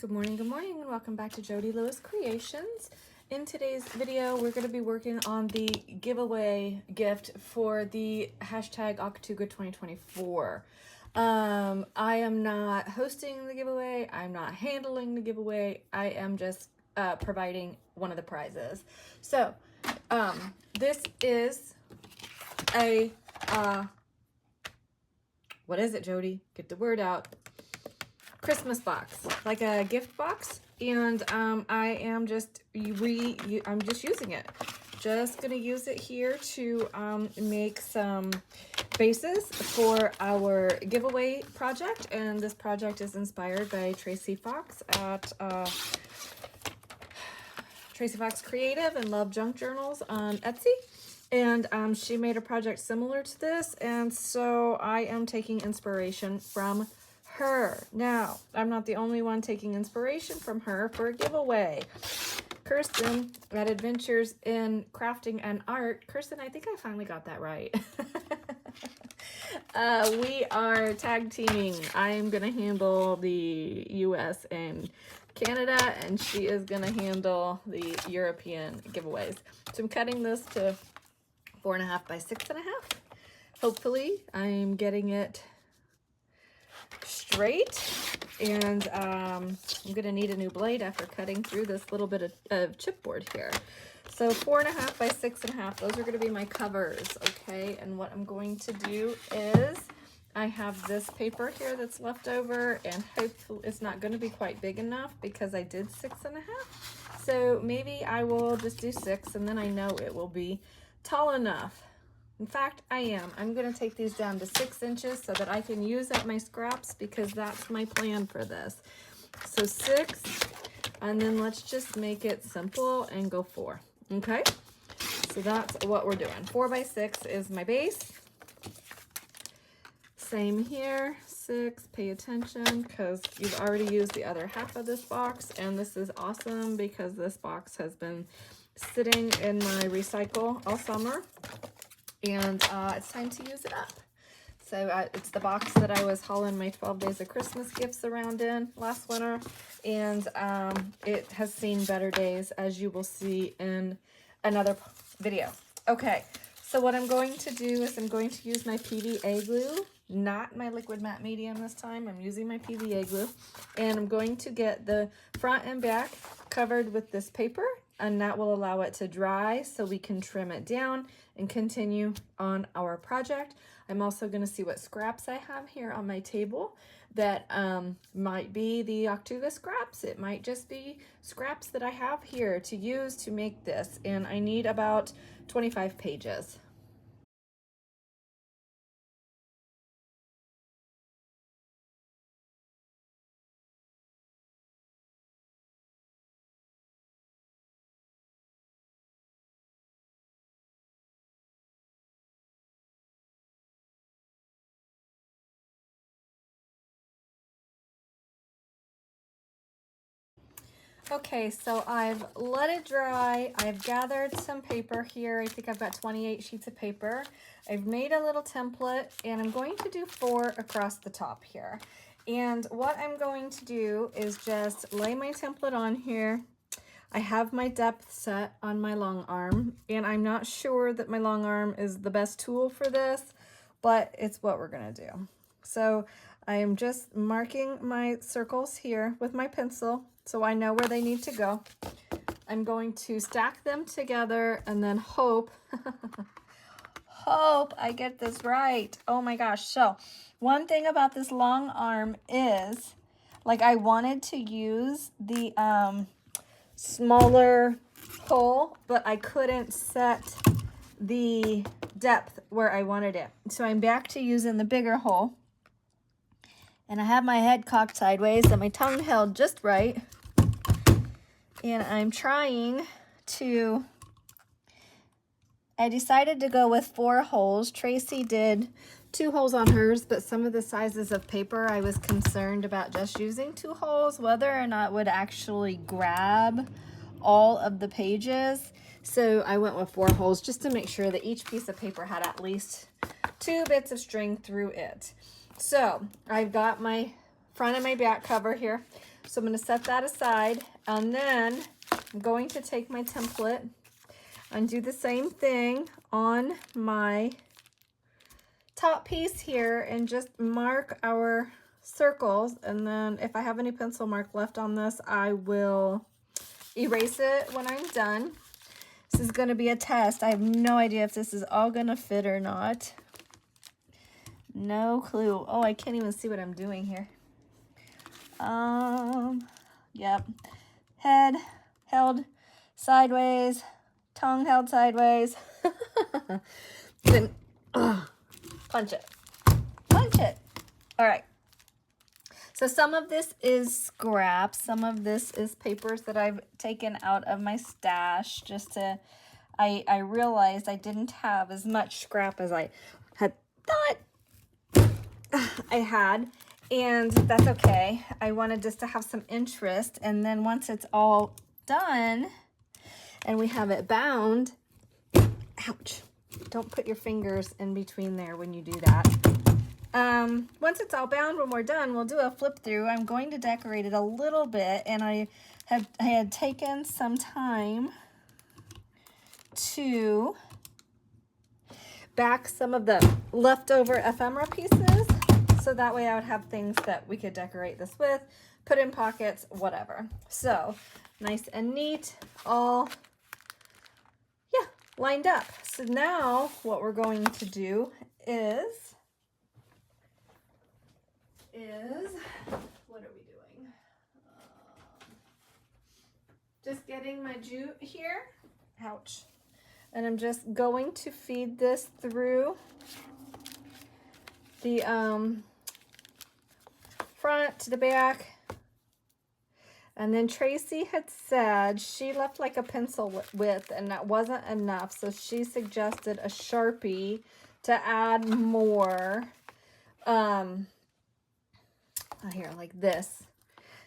Good morning, and welcome back to Jody Lewis Creations. In today's video, we're going to be working on the giveaway gift for the hashtag Octuga 2024. I am not hosting the giveaway. I'm not handling the giveaway. I am just providing one of the prizes. So, this is a, what is it, Jody? Get the word out. Christmas box, like a gift box, and I am just I'm just using it. Just gonna use it here to make some bases for our giveaway project, and this project is inspired by Tracy Fox at Tracy Fox Creative and Love Junk Journals on Etsy. And she made a project similar to this, and so I am taking inspiration from her. Now, I'm not the only one taking inspiration from her for a giveaway. Kirsten at Adventures in Crafting and Art. Kirsten, I think I finally got that right. We are tag teaming. I am going to handle the US and Canada, and she is going to handle the European giveaways. So I'm cutting this to 4.5 by 6.5. Hopefully, I'm getting it straight, and I'm gonna need a new blade after cutting through this little bit of chipboard here. So 4.5 by 6.5, those are gonna be my covers, okay? And what I'm going to do is I have this paper here that's left over, and hopefully it's not gonna be quite big enough because I did 6.5. So maybe I will just do 6, and then I know it will be tall enough. In fact, I am. I'm going to take these down to 6 inches so that I can use up my scraps, because that's my plan for this. So 6, and then let's just make it simple and go 4. Okay? So that's what we're doing. 4 by 6 is my base. Same here. 6, pay attention, because you've already used the other half of this box, and this is awesome because this box has been sitting in my recycle all summer. And it's time to use it up. So it's the box that I was hauling my 12 Days of Christmas gifts around in last winter. And it has seen better days, as you will see in another video. Okay, so what I'm going to do is I'm going to use my PVA glue, not my liquid matte medium this time. I'm using my PVA glue. And I'm going to get the front and back covered with this paper, and that will allow it to dry so we can trim it down and continue on our project. I'm also going to see what scraps I have here on my table that might be the Octuga scraps. It might just be scraps that I have here to use to make this, and I need about 25 pages. Okay, so I've let it dry. I've gathered some paper here. I think I've got 28 sheets of paper. I've made a little template, and I'm going to do 4 across the top here. And what I'm going to do is just lay my template on here. I have my depth set on my long arm, and I'm not sure that my long arm is the best tool for this, but it's what we're gonna do. So I am just marking my circles here with my pencil so I know where they need to go. I'm going to stack them together and then hope, hope I get this right. Oh my gosh. So one thing about this long arm is, like, I wanted to use the smaller hole, but I couldn't set the depth where I wanted it. So I'm back to using the bigger hole. And I have my head cocked sideways and my tongue held just right. And I'm trying to, I decided to go with 4 holes. Tracy did 2 holes on hers, but some of the sizes of paper, I was concerned about just using 2 holes, whether or not it would actually grab all of the pages. So I went with 4 holes just to make sure that each piece of paper had at least 2 bits of string through it. So I've got my front and my back cover here. So I'm going to set that aside, and then I'm going to take my template and do the same thing on my top piece here and just mark our circles. And then if I have any pencil mark left on this, I will erase it when I'm done. This is going to be a test. I have no idea if this is all going to fit or not. No clue. Oh, I can't even see what I'm doing here. Yep. Head held sideways, tongue held sideways. Then punch it. Punch it. All right. So some of this is scrap. Some of this is papers that I've taken out of my stash just to, I realized I didn't have as much scrap as I had thought I had, and that's okay. I wanted just to have some interest, and then once it's all done and we have it bound, ouch, don't put your fingers in between there when you do that. Once it's all bound, when we're done, we'll do a flip through. I'm going to decorate it a little bit, and I had taken some time to back some of the leftover ephemera pieces, so that way I would have things that we could decorate this with, put in pockets, whatever. So nice and neat, all lined up. So now what we're going to do is what are we doing? Just getting my jute here. Ouch. And I'm just going to feed this through the front to the back. And then Tracy had said she left like a pencil width and that wasn't enough. So she suggested a Sharpie to add more, here like this.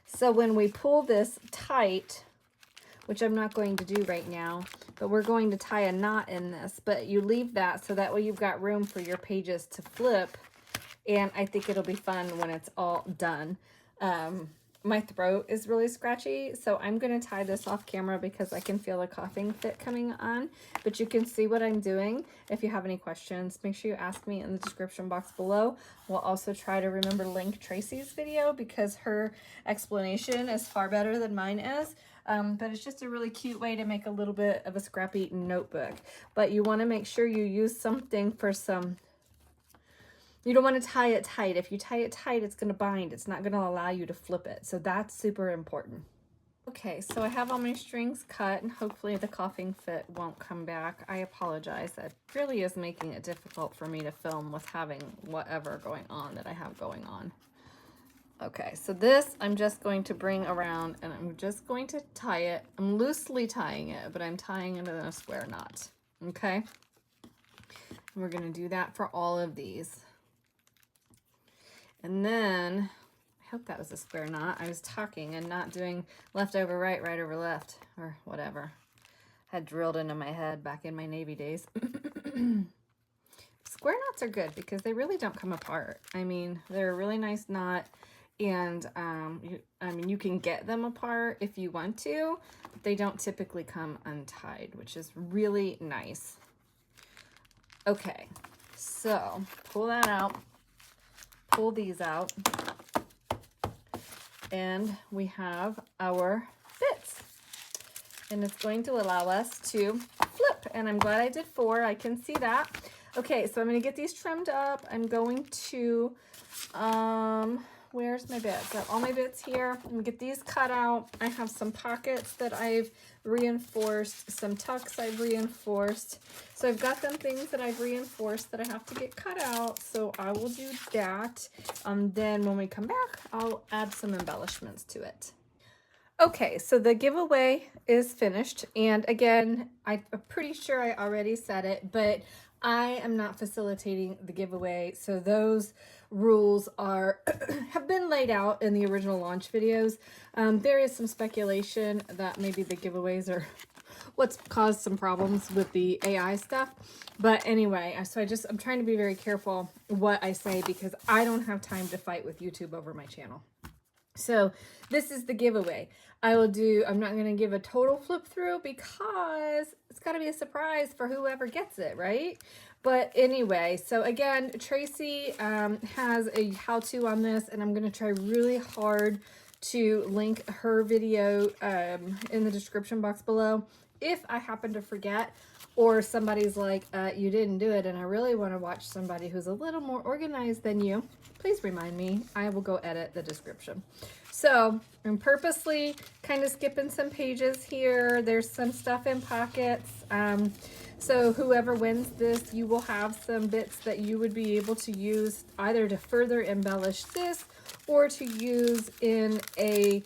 So when we pull this tight, which I'm not going to do right now, but we're going to tie a knot in this, but you leave that so that way you've got room for your pages to flip, and I think it'll be fun when it's all done. My throat is really scratchy, so I'm going to tie this off camera because I can feel a coughing fit coming on, but you can see what I'm doing. If you have any questions, make sure you ask me in the description box below. We'll also try to remember to link Tracy's video because her explanation is far better than mine is. But it's just a really cute way to make a little bit of a scrappy notebook. But you want to make sure you use something for some. You don't want to tie it tight. If you tie it tight, it's going to bind. It's not going to allow you to flip it. So that's super important. Okay, so I have all my strings cut, and hopefully the coughing fit won't come back. I apologize. That really is making it difficult for me to film with having whatever going on that I have going on. Okay, so this I'm just going to bring around, and I'm just going to tie it. I'm loosely tying it, but I'm tying it in a square knot. Okay? And we're going to do that for all of these. And then, I hope that was a square knot. I was talking and not doing left over right, right over left, or whatever. Had drilled into my head back in my Navy days. Square knots are good because they really don't come apart. I mean, they're a really nice knot, and you can get them apart if you want to, but they don't typically come untied, which is really nice. Okay, so pull that out. Pull these out, and we have our bits, and it's going to allow us to flip, and I'm glad I did 4. I can see that. Okay, so I'm going to get these trimmed up. I'm going to where's my bits? I have all my bits here. I'm going to get these cut out. I have some pockets that I've reinforced, some tucks I've reinforced. So I've got them things that I've reinforced that I have to get cut out. So I will do that. Then when we come back, I'll add some embellishments to it. Okay, so the giveaway is finished. And again, I'm pretty sure I already said it, but I am not facilitating the giveaway. So those rules are have been laid out in the original launch videos. There is some speculation that maybe the giveaways are what's caused some problems with the AI stuff. But anyway, so I'm trying to be very careful what I say because I don't have time to fight with YouTube over my channel. So this is the giveaway. I'm not going to give a total flip through because it's got to be a surprise for whoever gets it, right? But anyway, so again, Tracy has a how-to on this, and I'm going to try really hard to link her video in the description box below. If I happen to forget, or somebody's like, you didn't do it, and I really want to watch somebody who's a little more organized than you, please remind me. I will go edit the description. So I'm purposely kind of skipping some pages here. There's some stuff in pockets. So whoever wins this, you will have some bits that you would be able to use either to further embellish this or to use in a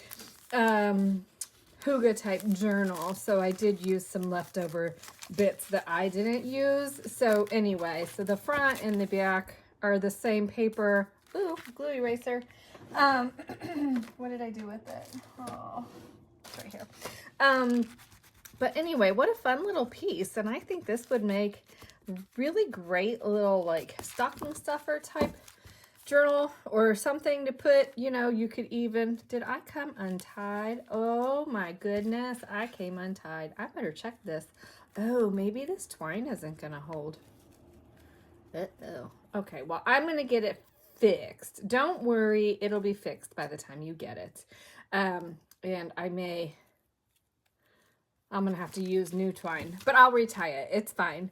Huga type journal. So I did use some leftover bits that I didn't use. So anyway, so the front and the back are the same paper. Ooh, glue eraser. What did I do with it? Oh, it's right here. But anyway, what a fun little piece. And I think this would make really great little like stocking stuffer type journal or something to put, you know, you could even, did I come untied? Oh my goodness, I came untied. I better check this. Oh, maybe this twine isn't going to hold. Uh-oh. Okay, well, I'm going to get it fixed. Don't worry, it'll be fixed by the time you get it. And I'm going to have to use new twine, but I'll retie it. It's fine.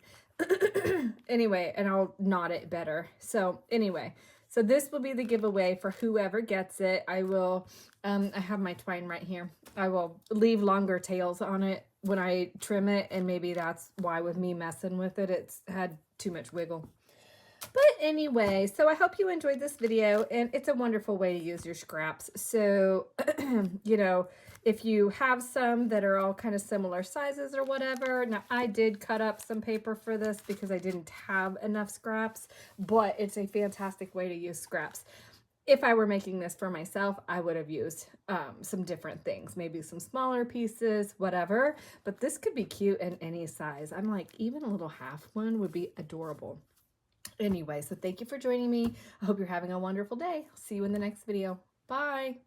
Anyway, and I'll knot it better. So anyway, so this will be the giveaway for whoever gets it. I will, I have my twine right here. I will leave longer tails on it when I trim it, and maybe that's why with me messing with it, it's had too much wiggle. But anyway, so I hope you enjoyed this video, and it's a wonderful way to use your scraps. So, you know, if you have some that are all kind of similar sizes or whatever. Now, I did cut up some paper for this because I didn't have enough scraps, but it's a fantastic way to use scraps. If I were making this for myself, I would have used some different things, maybe some smaller pieces, whatever. But this could be cute in any size. I'm like, even a little half one would be adorable. Anyway, so thank you for joining me. I hope you're having a wonderful day. See you in the next video. Bye.